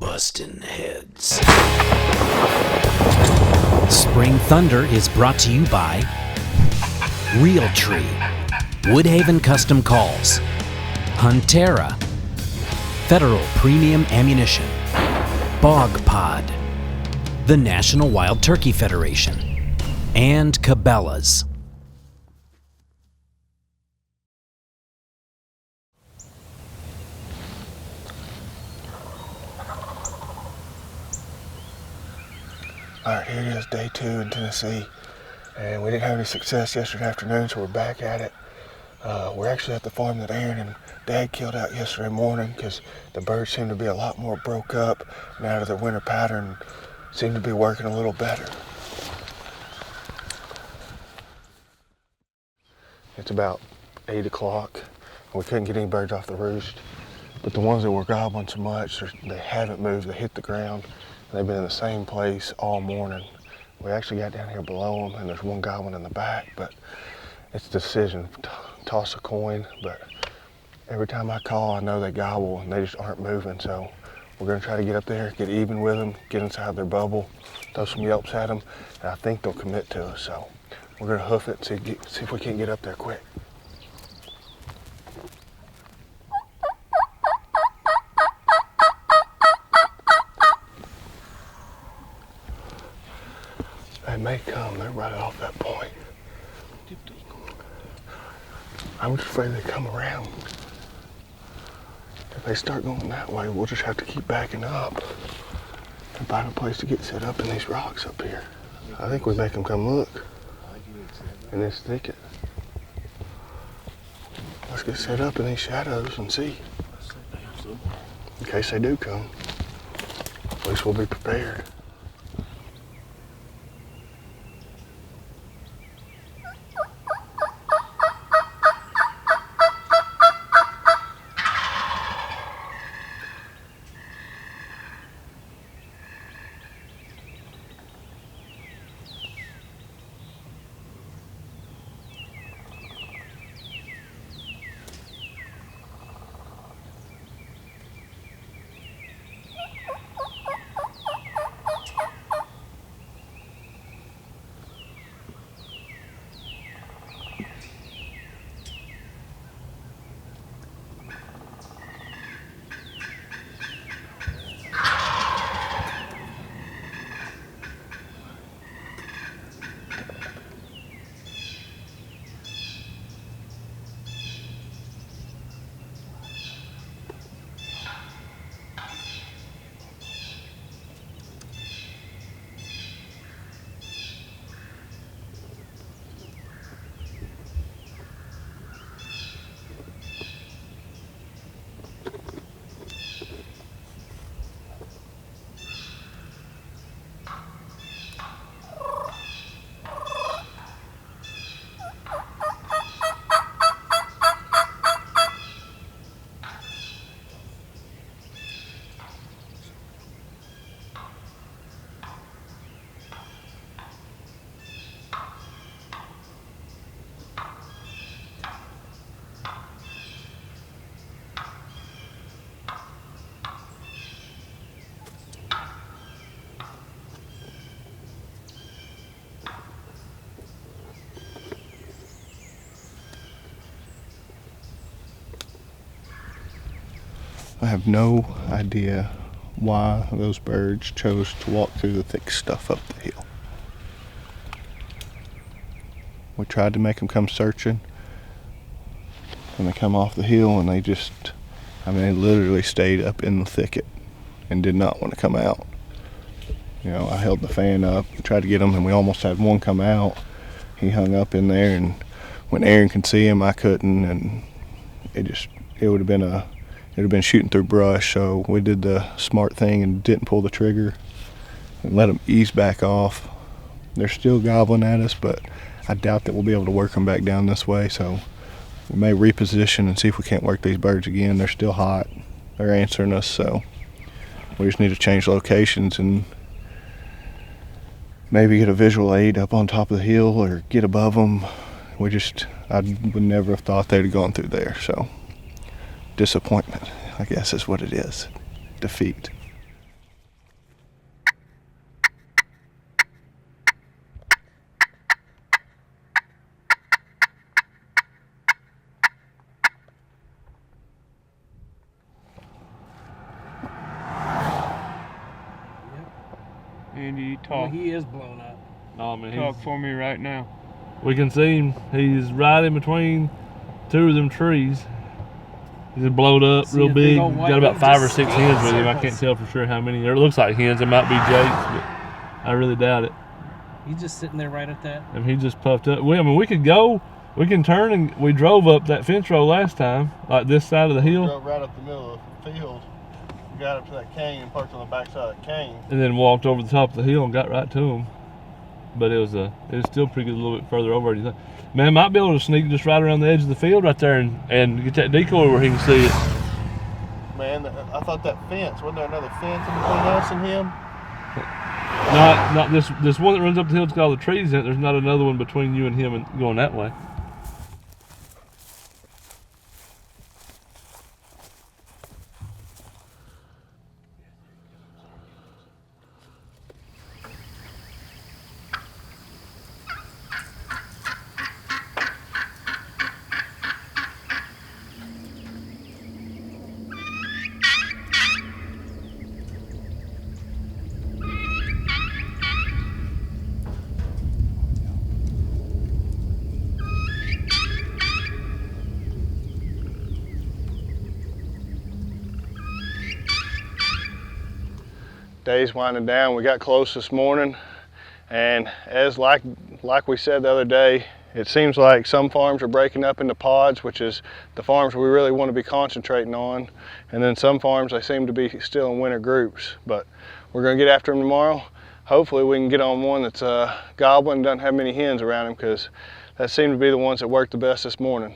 bustin' heads. Spring Thunder is brought to you by Realtree, Woodhaven Custom Calls, Huntera, Federal Premium Ammunition, Bog Pod, the National Wild Turkey Federation, and Cabela's. Alright, here it is, day 2 in Tennessee, and we didn't have any success yesterday afternoon, so we're back at it. We're actually at the farm that Aaron and Dad killed out yesterday morning because the birds seem to be a lot more broke up and out of their winter pattern, seem to be working a little better. It's about 8 o'clock. We couldn't get any birds off the roost, but the ones that were gobbling so much, they haven't moved, they hit the ground. They've been in the same place all morning. We actually got down here below them, and there's one gobbling in the back, but it's a decision. Toss a coin, but every time I call, I know they gobble, and they just aren't moving, so we're gonna try to get up there, get even with them, get inside their bubble, throw some yelps at them, and I think they'll commit to us, so we're gonna hoof it and see if we can get up there quick. They may come, they're right off that point. I'm just afraid they come around. If they start going that way, we'll just have to keep backing up and find a place to get set up in these rocks up here. I think we make them come look in this thicket. Let's get set up in these shadows and see. In case they do come, at least we'll be prepared. I have no idea why those birds chose to walk through the thick stuff up the hill. We tried to make them come searching, and they come off the hill and they just, they literally stayed up in the thicket and did not want to come out. You know, I held the fan up and tried to get them, and we almost had one come out. He hung up in there, and when Aaron could see him, I couldn't, and it would have been shooting through brush, so we did the smart thing and didn't pull the trigger and let them ease back off. They're still gobbling at us, but I doubt that we'll be able to work them back down this way, so we may reposition and see if we can't work these birds again. They're still hot. They're answering us, so we just need to change locations and maybe get a visual aid up on top of the hill or get above them. I would never have thought they'd have gone through there, so disappointment, I guess, is what it is. Defeat. Andy, Well, talk. he is blown up. No, I mean, Talk for me right now. we can see him. He's right in between two of them trees. He's blowed up See real his big big. old white Got about head 5 or just 6 spinning hens with him. I circles. can't tell for sure how many. It looks like hens. It might be jakes, but I really doubt it. He's just sitting there right at that. And he just puffed up. I mean, we could go. We can turn, and we drove up that fence row last time, like this side of the hill, Drove right up the middle of the field. We got up to that cane and parked on the back side of that cane. and then walked over the top of the hill and got right to him. But it was still pretty good, a little bit further over. Do you think? Man, might be able to sneak just right around the edge of the field right there and get that decoy where he can see it. Man, I thought that fence, wasn't there another fence in between us and him? Not this one that runs up the hill. It's got all the trees in it. There's not another one between you and him and going that way. Day's winding down. We got close this morning, and as like we said the other day, it seems like some farms are breaking up into pods, which is the farms we really want to be concentrating on, and then some farms they seem to be still in winter groups. But we're going to get after them tomorrow. Hopefully we can get on one that's gobbling, doesn't have many hens around him, because that seemed to be the ones that worked the best this morning.